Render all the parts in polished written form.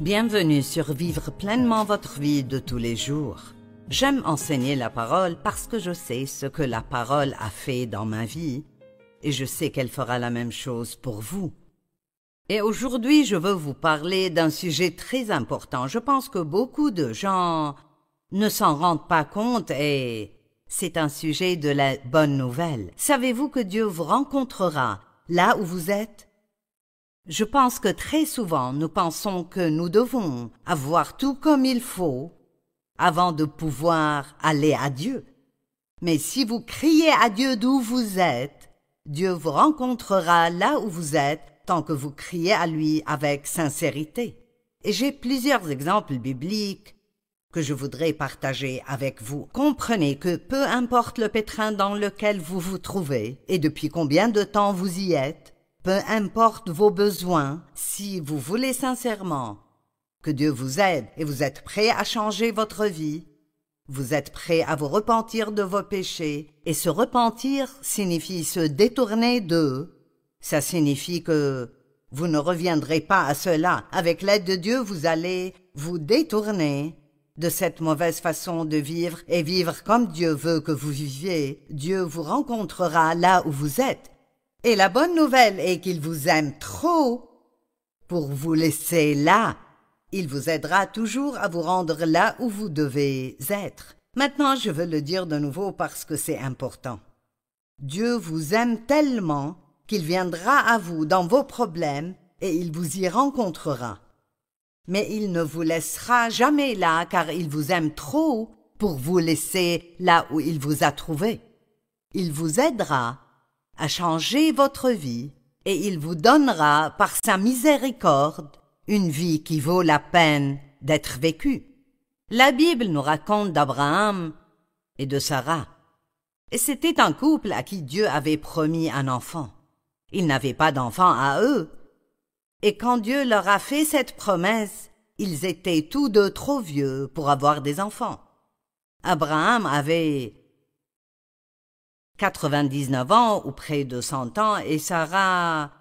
Bienvenue sur Vivre pleinement votre vie de tous les jours. J'aime enseigner la parole parce que je sais ce que la parole a fait dans ma vie et je sais qu'elle fera la même chose pour vous. Et aujourd'hui, je veux vous parler d'un sujet très important. Je pense que beaucoup de gens ne s'en rendent pas compte et c'est un sujet de la bonne nouvelle. Savez-vous que Dieu vous rencontrera là où vous êtes? Je pense que très souvent, nous pensons que nous devons avoir tout comme il faut avant de pouvoir aller à Dieu. Mais si vous criez à Dieu d'où vous êtes, Dieu vous rencontrera là où vous êtes tant que vous criez à lui avec sincérité. Et j'ai plusieurs exemples bibliques que je voudrais partager avec vous. Comprenez que peu importe le pétrin dans lequel vous vous trouvez et depuis combien de temps vous y êtes, peu importe vos besoins, si vous voulez sincèrement que Dieu vous aide et vous êtes prêt à changer votre vie, vous êtes prêt à vous repentir de vos péchés, et se repentir signifie se détourner d'eux. Ça signifie que vous ne reviendrez pas à cela. Avec l'aide de Dieu, vous allez vous détourner de cette mauvaise façon de vivre et vivre comme Dieu veut que vous viviez. Dieu vous rencontrera là où vous êtes. Et la bonne nouvelle est qu'il vous aime trop pour vous laisser là. Il vous aidera toujours à vous rendre là où vous devez être. Maintenant, je veux le dire de nouveau parce que c'est important. Dieu vous aime tellement qu'il viendra à vous dans vos problèmes et il vous y rencontrera. Mais il ne vous laissera jamais là car il vous aime trop pour vous laisser là où il vous a trouvé. Il vous aidera à changer votre vie et il vous donnera par sa miséricorde une vie qui vaut la peine d'être vécue. La Bible nous raconte d'Abraham et de Sarah. Et c'était un couple à qui Dieu avait promis un enfant. Ils n'avaient pas d'enfant à eux. Et quand Dieu leur a fait cette promesse, ils étaient tous deux trop vieux pour avoir des enfants. Abraham avait 99 ans ou près de 100 ans et Sarah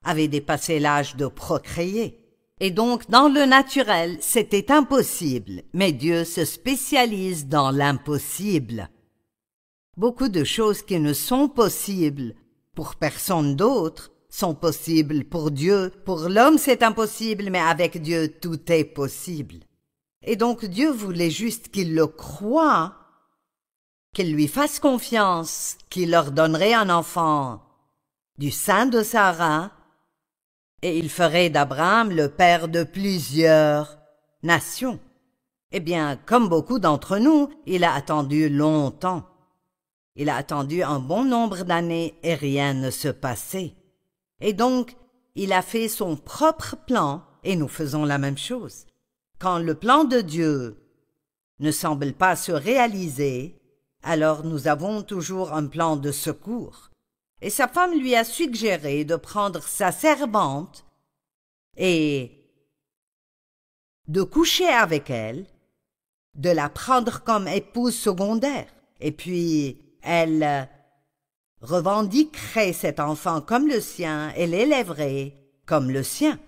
avait dépassé l'âge de procréer. Et donc, dans le naturel, c'était impossible, mais Dieu se spécialise dans l'impossible. Beaucoup de choses qui ne sont possibles pour personne d'autre sont possibles pour Dieu. Pour l'homme, c'est impossible, mais avec Dieu, tout est possible. Et donc, Dieu voulait juste qu'il le croie, qu'il lui fasse confiance, qu'il leur donnerait un enfant du sein de Sarah, et il ferait d'Abraham le père de plusieurs nations. Eh bien, comme beaucoup d'entre nous, il a attendu longtemps. Il a attendu un bon nombre d'années et rien ne se passait. Et donc, il a fait son propre plan et nous faisons la même chose. Quand le plan de Dieu ne semble pas se réaliser, alors nous avons toujours un plan de secours. Et sa femme lui a suggéré de prendre sa servante et de coucher avec elle, de la prendre comme épouse secondaire. Et puis, elle revendiquerait cet enfant comme le sien et l'élèverait comme le sien.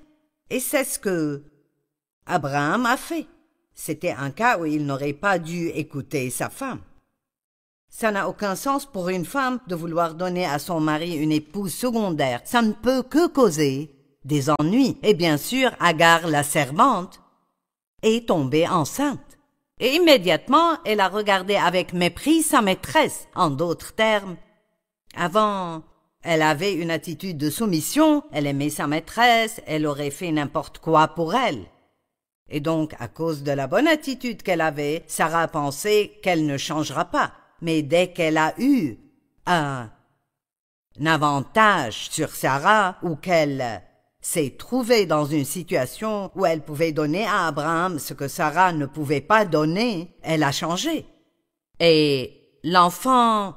Et c'est ce que Abraham a fait. C'était un cas où il n'aurait pas dû écouter sa femme. Ça n'a aucun sens pour une femme de vouloir donner à son mari une épouse secondaire. Ça ne peut que causer des ennuis. Et bien sûr, Agar, la servante, est tombée enceinte. Et immédiatement, elle a regardé avec mépris sa maîtresse. En d'autres termes, avant, elle avait une attitude de soumission, elle aimait sa maîtresse, elle aurait fait n'importe quoi pour elle. Et donc, à cause de la bonne attitude qu'elle avait, Sarah a pensé qu'elle ne changera pas. Mais dès qu'elle a eu un avantage sur Sarah ou qu'elle s'est trouvée dans une situation où elle pouvait donner à Abraham ce que Sarah ne pouvait pas donner, elle a changé. Et l'enfant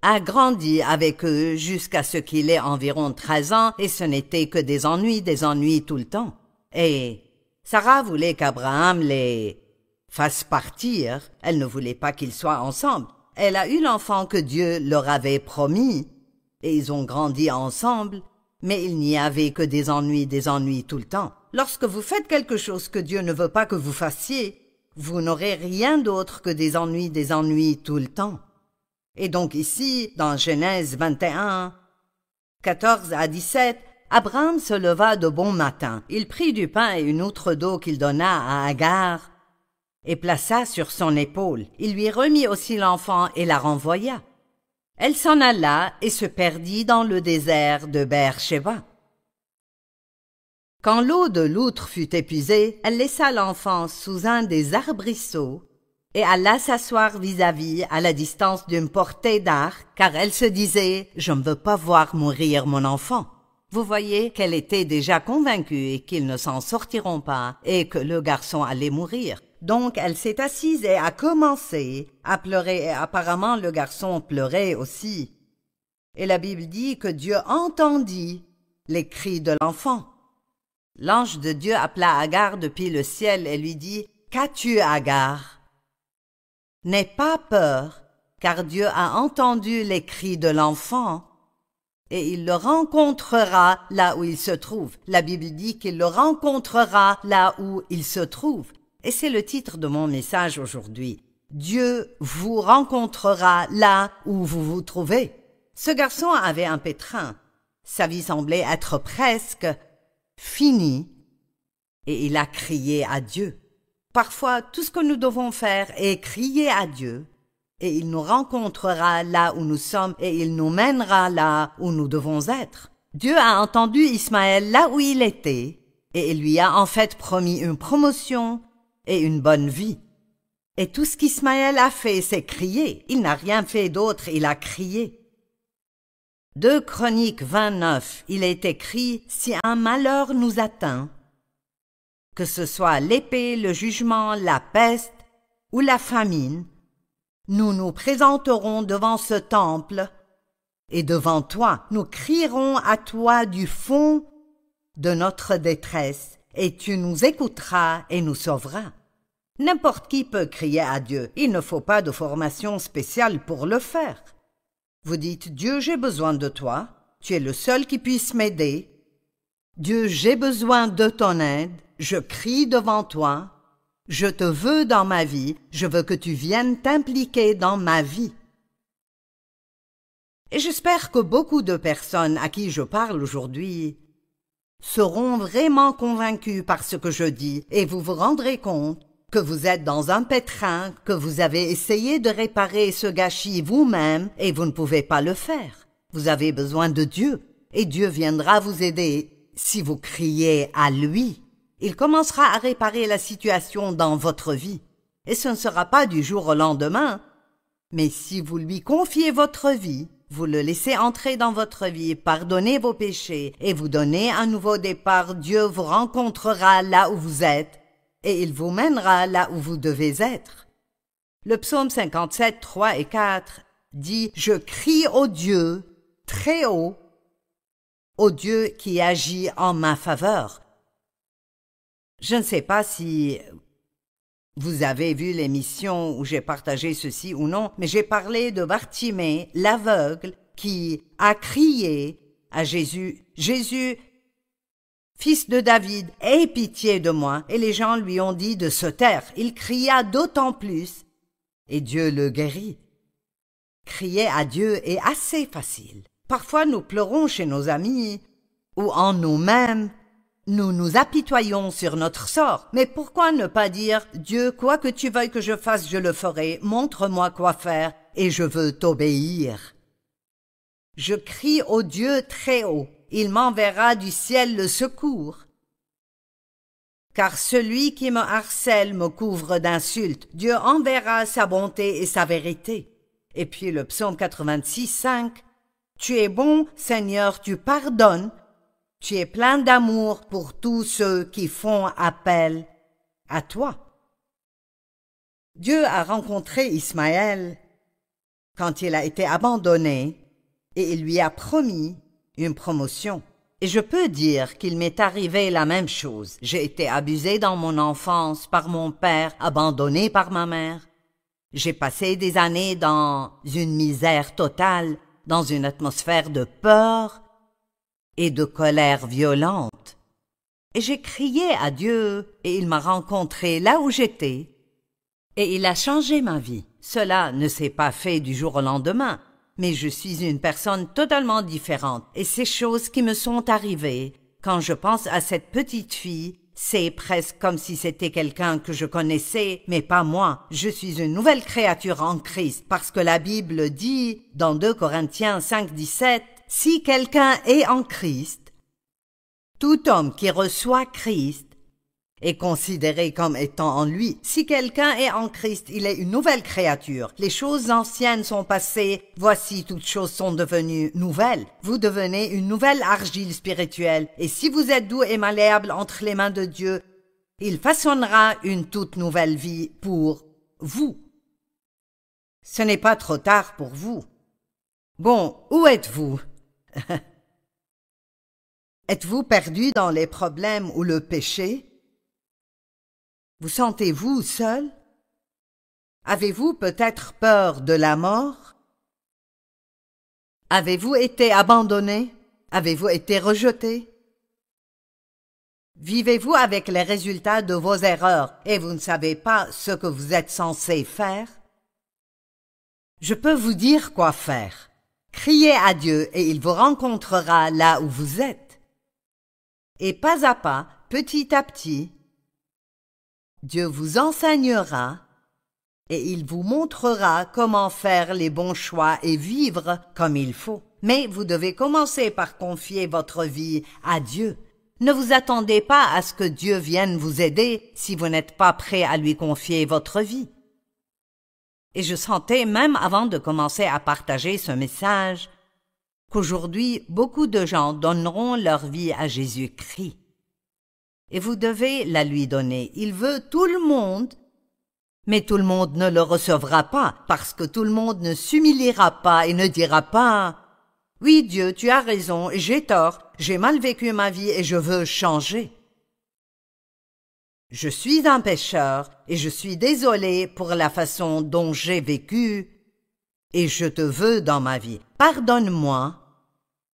a grandi avec eux jusqu'à ce qu'il ait environ 13 ans et ce n'était que des ennuis tout le temps. Et Sarah voulait qu'Abraham les fasse partir, elle ne voulait pas qu'ils soient ensemble. Elle a eu l'enfant que Dieu leur avait promis, et ils ont grandi ensemble, mais il n'y avait que des ennuis tout le temps. lorsque vous faites quelque chose que Dieu ne veut pas que vous fassiez, vous n'aurez rien d'autre que des ennuis tout le temps. Et donc ici, dans Genèse 21, 14 à 17, Abraham se leva de bon matin. Il prit du pain et une outre d'eau qu'il donna à Agar et plaça sur son épaule. Il lui remit aussi l'enfant et la renvoya. Elle s'en alla et se perdit dans le désert de Beer-Sheba. Quand l'eau de l'outre fut épuisée, elle laissa l'enfant sous un des arbrisseaux et alla s'asseoir vis-à-vis à la distance d'une portée d'arc, car elle se disait « Je ne veux pas voir mourir mon enfant ». Vous voyez qu'elle était déjà convaincue qu'ils ne s'en sortiront pas et que le garçon allait mourir. Donc elle s'est assise et a commencé à pleurer, et apparemment le garçon pleurait aussi. Et la Bible dit que Dieu entendit les cris de l'enfant. L'ange de Dieu appela Agar depuis le ciel et lui dit « Qu'as-tu, Agar? N'aie pas peur, car Dieu a entendu les cris de l'enfant, et il le rencontrera là où il se trouve. » La Bible dit qu'il le rencontrera là où il se trouve. Et c'est le titre de mon message aujourd'hui. Dieu vous rencontrera là où vous vous trouvez. Ce garçon avait un pétrin. Sa vie semblait être presque finie, et il a crié à Dieu. Parfois, tout ce que nous devons faire est crier à Dieu, et il nous rencontrera là où nous sommes, et il nous mènera là où nous devons être. Dieu a entendu Ismaël là où il était, et il lui a en fait promis une promotion et une bonne vie. Et tout ce qu'Ismaël a fait, c'est crier. Il n'a rien fait d'autre, il a crié. 2 Chroniques 29, il est écrit « Si un malheur nous atteint, que ce soit l'épée, le jugement, la peste ou la famine, nous nous présenterons devant ce temple et devant toi. Nous crierons à toi du fond de notre détresse et tu nous écouteras et nous sauveras. » N'importe qui peut crier à Dieu. Il ne faut pas de formation spéciale pour le faire. Vous dites « Dieu, j'ai besoin de toi. Tu es le seul qui puisse m'aider. Dieu, j'ai besoin de ton aide. Je crie devant toi. Je te veux dans ma vie. Je veux que tu viennes t'impliquer dans ma vie. » Et j'espère que beaucoup de personnes à qui je parle aujourd'hui seront vraiment convaincus par ce que je dis et vous vous rendrez compte que vous êtes dans un pétrin, que vous avez essayé de réparer ce gâchis vous-même et vous ne pouvez pas le faire. Vous avez besoin de Dieu et Dieu viendra vous aider si vous criez à lui. Il commencera à réparer la situation dans votre vie. Et ce ne sera pas du jour au lendemain, mais si vous lui confiez votre vie, vous le laissez entrer dans votre vie, pardonnez vos péchés et vous donnez un nouveau départ, Dieu vous rencontrera là où vous êtes et il vous mènera là où vous devez être. Le psaume 57, 3 et 4 dit « Je crie au Dieu très haut, au Dieu qui agit en ma faveur. » Je ne sais pas si vous avez vu l'émission où j'ai partagé ceci ou non, mais j'ai parlé de Bartimée, l'aveugle, qui a crié à Jésus « Jésus, fils de David, aie pitié de moi !» Et les gens lui ont dit de se taire. Il cria d'autant plus, et Dieu le guérit. Crier à Dieu est assez facile. Parfois nous pleurons chez nos amis, ou en nous-mêmes. Nous nous apitoyons sur notre sort. Mais pourquoi ne pas dire « Dieu, quoi que tu veuilles que je fasse, je le ferai. Montre-moi quoi faire, et je veux t'obéir. » Je crie au Dieu très haut. Il m'enverra du ciel le secours. Car celui qui me harcèle me couvre d'insultes. Dieu enverra sa bonté et sa vérité. Et puis le psaume 86, 5. Tu es bon, Seigneur, tu pardonnes. Tu es plein d'amour pour tous ceux qui font appel à toi. Dieu a rencontré Ismaël quand il a été abandonné et il lui a promis une promotion. Et je peux dire qu'il m'est arrivé la même chose. J'ai été abusée dans mon enfance par mon père, abandonnée par ma mère. J'ai passé des années dans une misère totale, dans une atmosphère de peur et de colère violente. Et j'ai crié à Dieu, et il m'a rencontré là où j'étais. Et il a changé ma vie. Cela ne s'est pas fait du jour au lendemain, mais je suis une personne totalement différente. Et ces choses qui me sont arrivées, quand je pense à cette petite fille, c'est presque comme si c'était quelqu'un que je connaissais, mais pas moi. Je suis une nouvelle créature en Christ, parce que la Bible dit, dans 2 Corinthiens 5:17, « Si quelqu'un est en Christ, tout homme qui reçoit Christ est considéré comme étant en lui. Si quelqu'un est en Christ, il est une nouvelle créature. Les choses anciennes sont passées, voici toutes choses sont devenues nouvelles. Vous devenez une nouvelle argile spirituelle, et si vous êtes doux et malléable entre les mains de Dieu, il façonnera une toute nouvelle vie pour vous. Ce n'est pas trop tard pour vous. Bon, où êtes-vous? Êtes-vous perdu dans les problèmes ou le péché? Vous sentez-vous seul? Avez-vous peut-être peur de la mort? Avez-vous été abandonné? Avez-vous été rejeté? Vivez-vous avec les résultats de vos erreurs et vous ne savez pas ce que vous êtes censé faire? Je peux vous dire quoi faire. Criez à Dieu et il vous rencontrera là où vous êtes. Et pas à pas, petit à petit, Dieu vous enseignera et il vous montrera comment faire les bons choix et vivre comme il faut. Mais vous devez commencer par confier votre vie à Dieu. Ne vous attendez pas à ce que Dieu vienne vous aider si vous n'êtes pas prêt à lui confier votre vie. Et je sentais, même avant de commencer à partager ce message, qu'aujourd'hui, beaucoup de gens donneront leur vie à Jésus-Christ. Et vous devez la lui donner. Il veut tout le monde, mais tout le monde ne le recevra pas, parce que tout le monde ne s'humiliera pas et ne dira pas « Oui, Dieu, tu as raison, j'ai tort, j'ai mal vécu ma vie et je veux changer. » Je suis un pécheur et je suis désolé pour la façon dont j'ai vécu et je te veux dans ma vie. Pardonne-moi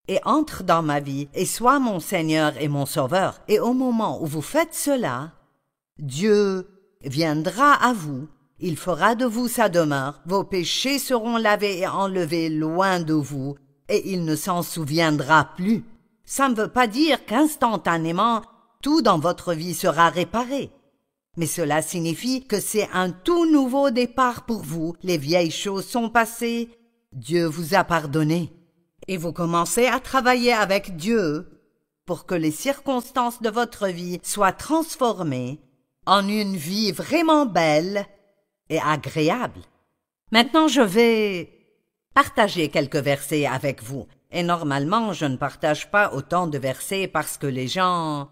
et entre dans ma vie et sois mon Seigneur et mon Sauveur. Et au moment où vous faites cela, Dieu viendra à vous, il fera de vous sa demeure, vos péchés seront lavés et enlevés loin de vous, et il ne s'en souviendra plus. Ça ne veut pas dire qu'instantanément, tout dans votre vie sera réparé. Mais cela signifie que c'est un tout nouveau départ pour vous. Les vieilles choses sont passées, Dieu vous a pardonné. Et vous commencez à travailler avec Dieu pour que les circonstances de votre vie soient transformées en une vie vraiment belle et agréable. Maintenant, je vais partager quelques versets avec vous. Et normalement, je ne partage pas autant de versets parce que les gens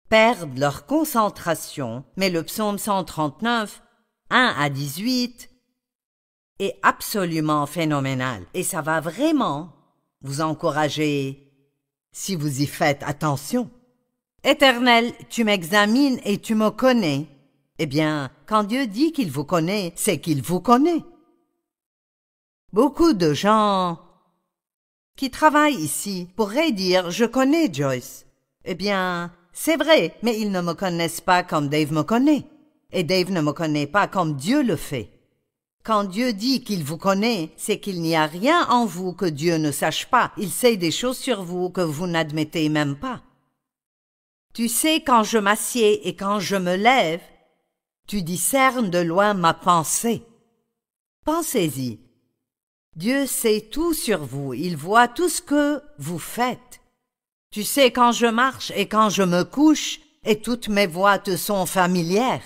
perdent leur concentration. Mais le psaume 139, 1 à 18, est absolument phénoménal. Et ça va vraiment vous encourager si vous y faites attention. Éternel, tu m'examines et tu me connais. Eh bien, quand Dieu dit qu'il vous connaît, c'est qu'il vous connaît. Beaucoup de gens qui travaillent ici pourraient dire « Je connais Joyce ». Eh bien, c'est vrai, mais ils ne me connaissent pas comme Dave me connaît. Et Dave ne me connaît pas comme Dieu le fait. Quand Dieu dit qu'il vous connaît, c'est qu'il n'y a rien en vous que Dieu ne sache pas. Il sait des choses sur vous que vous n'admettez même pas. Tu sais quand je m'assieds et quand je me lève, tu discernes de loin ma pensée. Pensez-y. Dieu sait tout sur vous, il voit tout ce que vous faites. Tu sais quand je marche et quand je me couche, et toutes mes voies te sont familières.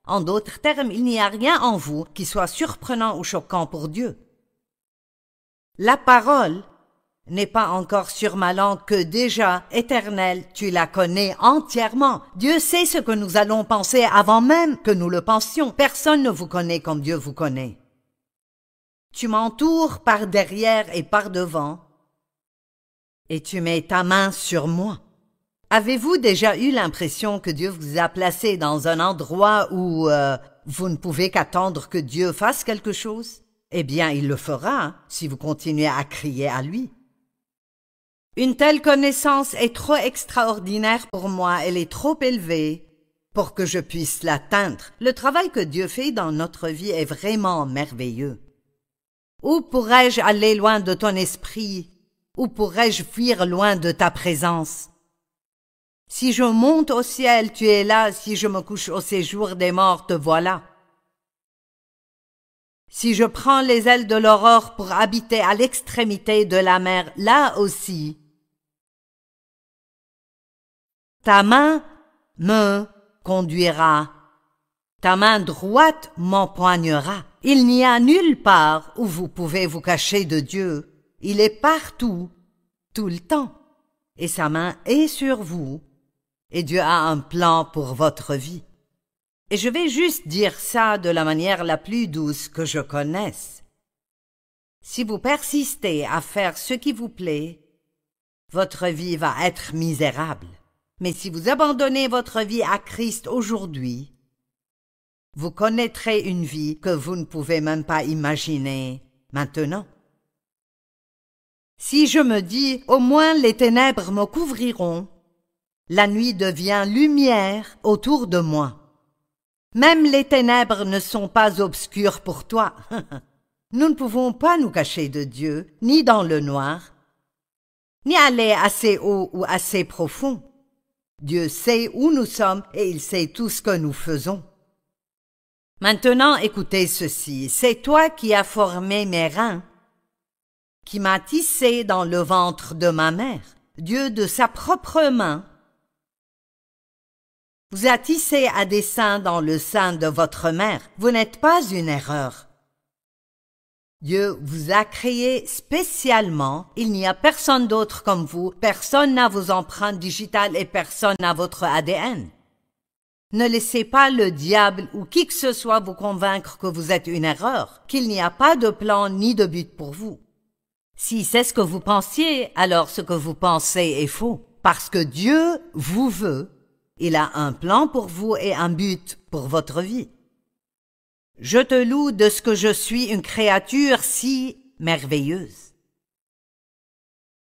En d'autres termes, il n'y a rien en vous qui soit surprenant ou choquant pour Dieu. La parole n'est pas encore sur ma langue que déjà, Éternel, tu la connais entièrement. Dieu sait ce que nous allons penser avant même que nous le pensions. Personne ne vous connaît comme Dieu vous connaît. Tu m'entoures par derrière et par devant, et tu mets ta main sur moi. Avez-vous déjà eu l'impression que Dieu vous a placé dans un endroit où vous ne pouvez qu'attendre que Dieu fasse quelque chose? Eh bien, il le fera si vous continuez à crier à lui. Une telle connaissance est trop extraordinaire pour moi, elle est trop élevée pour que je puisse l'atteindre. Le travail que Dieu fait dans notre vie est vraiment merveilleux. Où pourrais-je aller loin de ton esprit? Où pourrais-je fuir loin de ta présence? Si je monte au ciel, tu es là. Si je me couche au séjour des morts, te voilà. Si je prends les ailes de l'aurore pour habiter à l'extrémité de la mer, là aussi, ta main me conduira, ta main droite m'empoignera. Il n'y a nulle part où vous pouvez vous cacher de Dieu. Il est partout, tout le temps, et sa main est sur vous, et Dieu a un plan pour votre vie. Et je vais juste dire ça de la manière la plus douce que je connaisse. Si vous persistez à faire ce qui vous plaît, votre vie va être misérable. Mais si vous abandonnez votre vie à Christ aujourd'hui, vous connaîtrez une vie que vous ne pouvez même pas imaginer maintenant. Si je me dis, au moins les ténèbres me couvriront, la nuit devient lumière autour de moi. Même les ténèbres ne sont pas obscures pour toi. Nous ne pouvons pas nous cacher de Dieu, ni dans le noir, ni aller assez haut ou assez profond. Dieu sait où nous sommes et il sait tout ce que nous faisons. Maintenant, écoutez ceci. C'est toi qui as formé mes reins, qui m'as tissé dans le ventre de ma mère. Dieu de sa propre main vous a tissé à dessein dans le sein de votre mère. Vous n'êtes pas une erreur. Dieu vous a créé spécialement. Il n'y a personne d'autre comme vous. Personne n'a vos empreintes digitales et personne n'a votre ADN. Ne laissez pas le diable ou qui que ce soit vous convaincre que vous êtes une erreur, qu'il n'y a pas de plan ni de but pour vous. Si c'est ce que vous pensiez, alors ce que vous pensez est faux. Parce que Dieu vous veut. Il a un plan pour vous et un but pour votre vie. Je te loue de ce que je suis une créature si merveilleuse.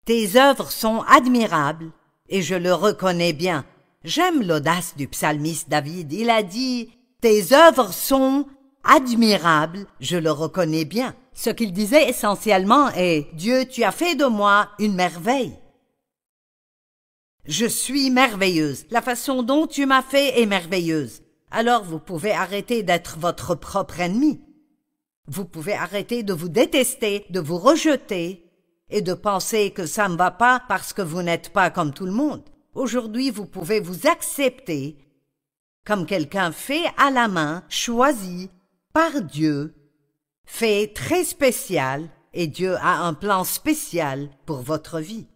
Tes œuvres sont admirables et je le reconnais bien. J'aime l'audace du psalmiste David. Il a dit « Tes œuvres sont admirables, je le reconnais bien ». Ce qu'il disait essentiellement est « Dieu, tu as fait de moi une merveille ». Je suis merveilleuse. La façon dont tu m'as fait est merveilleuse. Alors vous pouvez arrêter d'être votre propre ennemi. Vous pouvez arrêter de vous détester, de vous rejeter et de penser que ça ne va pas parce que vous n'êtes pas comme tout le monde. Aujourd'hui, vous pouvez vous accepter comme quelqu'un fait à la main, choisi par Dieu, fait très spécial, et Dieu a un plan spécial pour votre vie.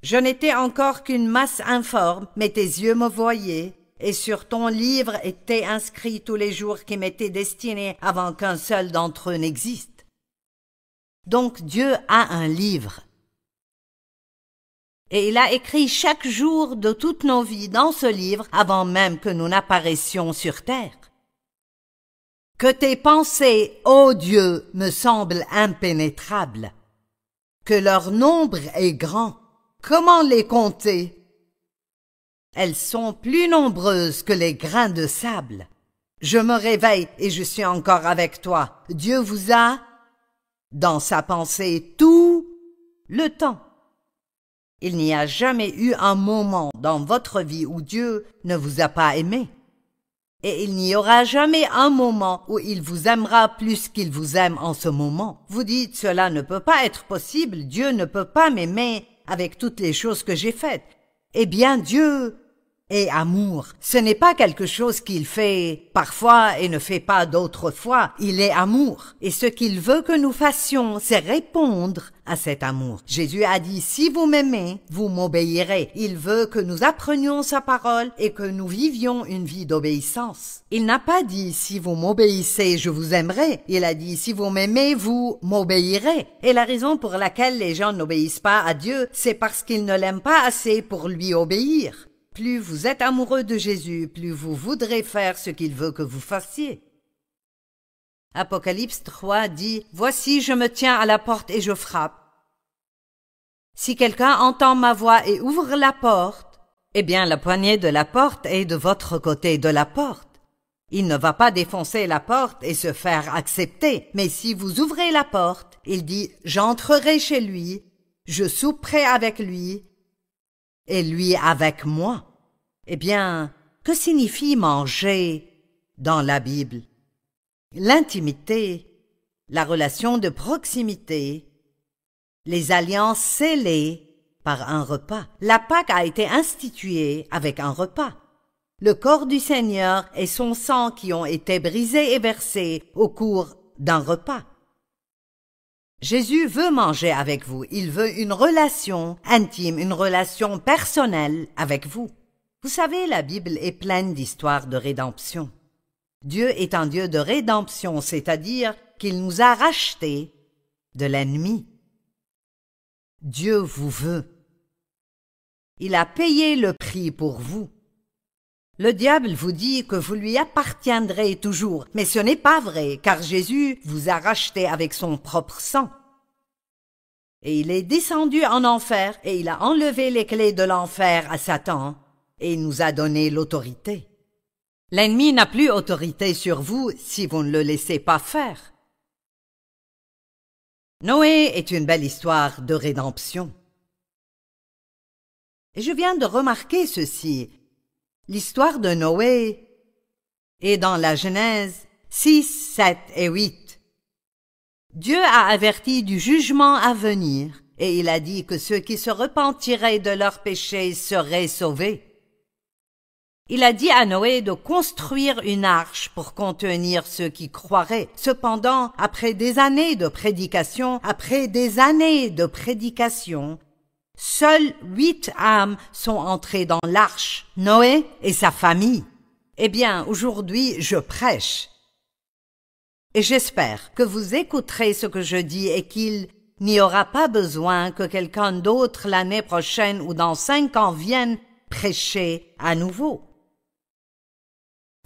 Je n'étais encore qu'une masse informe, mais tes yeux me voyaient, et sur ton livre étaient inscrits tous les jours qui m'étaient destinés avant qu'un seul d'entre eux n'existe. Donc Dieu a un livre. Et il a écrit chaque jour de toutes nos vies dans ce livre avant même que nous n'apparaissions sur terre. Que tes pensées, ô Dieu, me semblent impénétrables, que leur nombre est grand. Comment les compter? Elles sont plus nombreuses que les grains de sable. Je me réveille et je suis encore avec toi. Dieu vous a, dans sa pensée, tout le temps. Il n'y a jamais eu un moment dans votre vie où Dieu ne vous a pas aimé. Et il n'y aura jamais un moment où il vous aimera plus qu'il vous aime en ce moment. Vous dites, cela ne peut pas être possible, Dieu ne peut pas m'aimer avec toutes les choses que j'ai faites. Eh bien, Dieu est amour. Ce n'est pas quelque chose qu'il fait parfois et ne fait pas d'autres fois. Il est amour. Et ce qu'il veut que nous fassions, c'est répondre à cet amour. Jésus a dit, si vous m'aimez, vous m'obéirez. Il veut que nous apprenions sa parole et que nous vivions une vie d'obéissance. Il n'a pas dit, si vous m'obéissez, je vous aimerai. Il a dit, si vous m'aimez, vous m'obéirez. Et la raison pour laquelle les gens n'obéissent pas à Dieu, c'est parce qu'ils ne l'aiment pas assez pour lui obéir. Plus vous êtes amoureux de Jésus, plus vous voudrez faire ce qu'il veut que vous fassiez. Apocalypse 3 dit « Voici, je me tiens à la porte et je frappe. Si quelqu'un entend ma voix et ouvre la porte, eh bien la poignée de la porte est de votre côté de la porte. Il ne va pas défoncer la porte et se faire accepter, mais si vous ouvrez la porte, il dit « J'entrerai chez lui, je souperai avec lui, et lui avec moi ». Eh bien, que signifie manger dans la Bible? L'intimité, la relation de proximité, les alliances scellées par un repas. La Pâque a été instituée avec un repas. Le corps du Seigneur et son sang qui ont été brisés et versés au cours d'un repas. Jésus veut manger avec vous. Il veut une relation intime, une relation personnelle avec vous. Vous savez, la Bible est pleine d'histoires de rédemption. Dieu est un Dieu de rédemption, c'est-à-dire qu'il nous a rachetés de l'ennemi. Dieu vous veut. Il a payé le prix pour vous. Le diable vous dit que vous lui appartiendrez toujours, mais ce n'est pas vrai, car Jésus vous a racheté avec son propre sang. Et il est descendu en enfer, et il a enlevé les clés de l'enfer à Satan, et il nous a donné l'autorité. L'ennemi n'a plus autorité sur vous si vous ne le laissez pas faire. Noé est une belle histoire de rédemption. Et je viens de remarquer ceci. L'histoire de Noé est dans la Genèse 6, 7 et 8. Dieu a averti du jugement à venir, et il a dit que ceux qui se repentiraient de leurs péchés seraient sauvés. Il a dit à Noé de construire une arche pour contenir ceux qui croiraient. Cependant, après des années de prédication, seules 8 âmes sont entrées dans l'arche, Noé et sa famille. Eh bien, aujourd'hui, je prêche. Et j'espère que vous écouterez ce que je dis et qu'il n'y aura pas besoin que quelqu'un d'autre l'année prochaine ou dans 5 ans vienne prêcher à nouveau.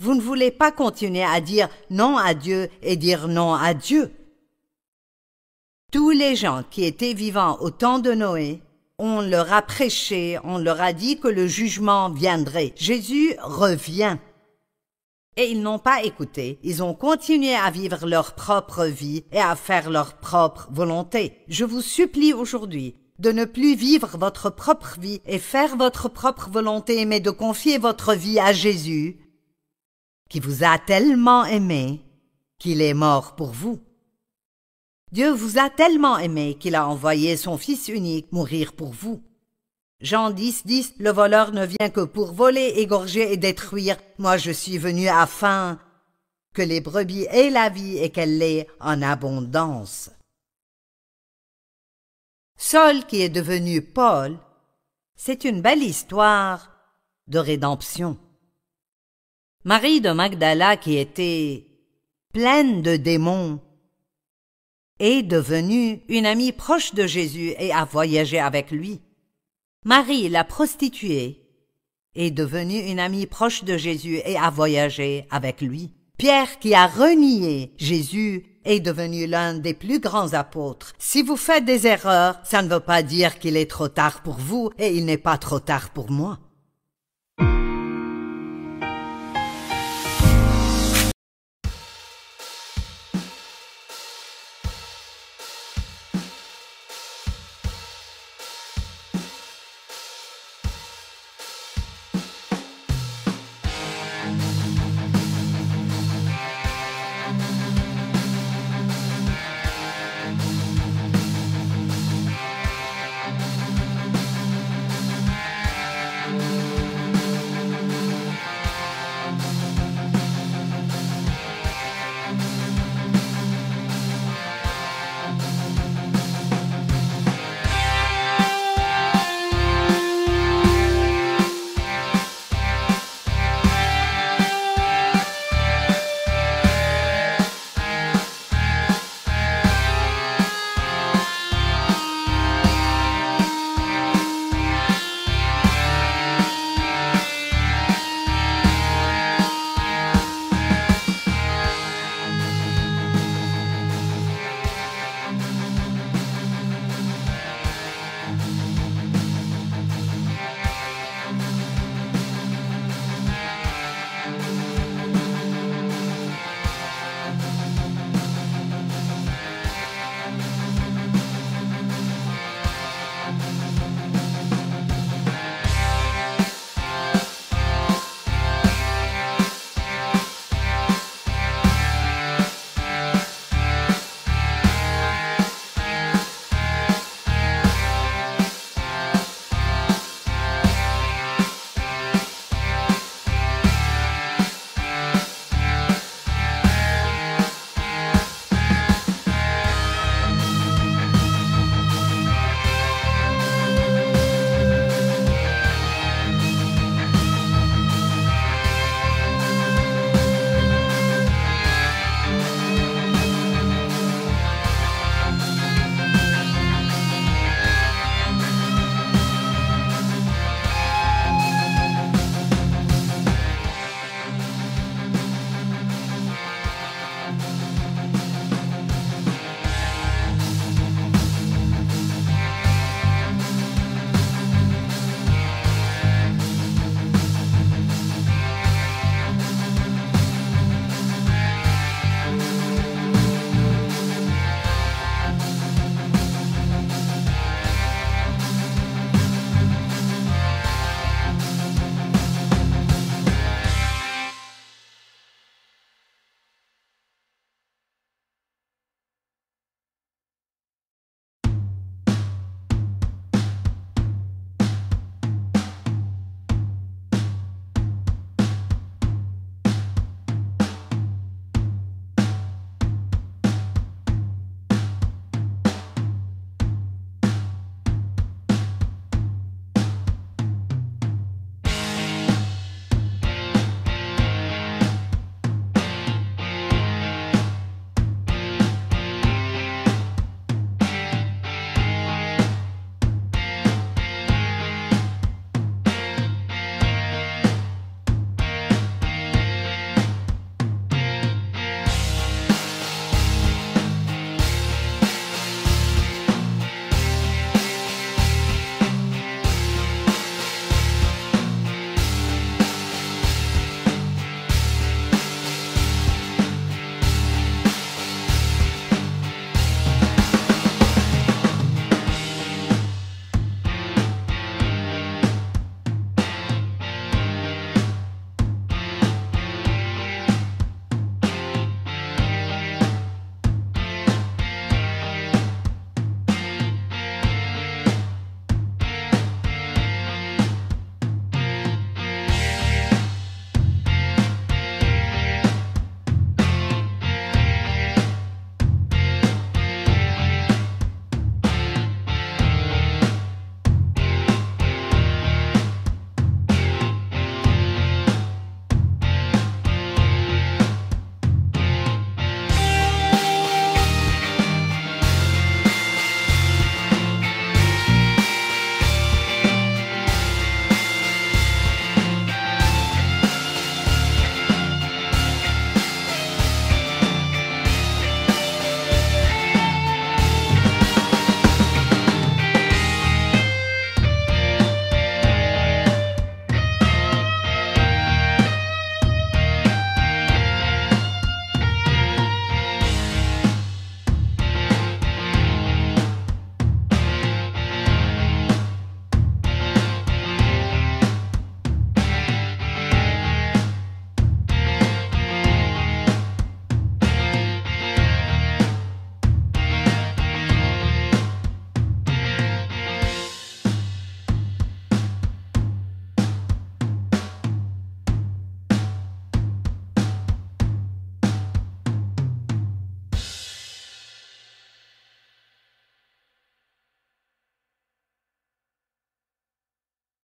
Vous ne voulez pas continuer à dire non à Dieu et dire non à Dieu. Tous les gens qui étaient vivants au temps de Noé, on leur a prêché, on leur a dit que le jugement viendrait. Jésus revient. Et ils n'ont pas écouté. Ils ont continué à vivre leur propre vie et à faire leur propre volonté. Je vous supplie aujourd'hui de ne plus vivre votre propre vie et faire votre propre volonté, mais de confier votre vie à Jésus, qui vous a tellement aimé qu'il est mort pour vous. Dieu vous a tellement aimé qu'il a envoyé son Fils unique mourir pour vous. Jean 10, 10, le voleur ne vient que pour voler, égorger et détruire. Moi, je suis venu afin que les brebis aient la vie et qu'elle l'ait en abondance. Saul, qui est devenu Paul, c'est une belle histoire de rédemption. Marie de Magdala, qui était pleine de démons, est devenue une amie proche de Jésus et a voyagé avec lui. Marie, la prostituée, est devenue une amie proche de Jésus et a voyagé avec lui. Pierre, qui a renié Jésus, est devenu l'un des plus grands apôtres. Si vous faites des erreurs, ça ne veut pas dire qu'il est trop tard pour vous et il n'est pas trop tard pour moi.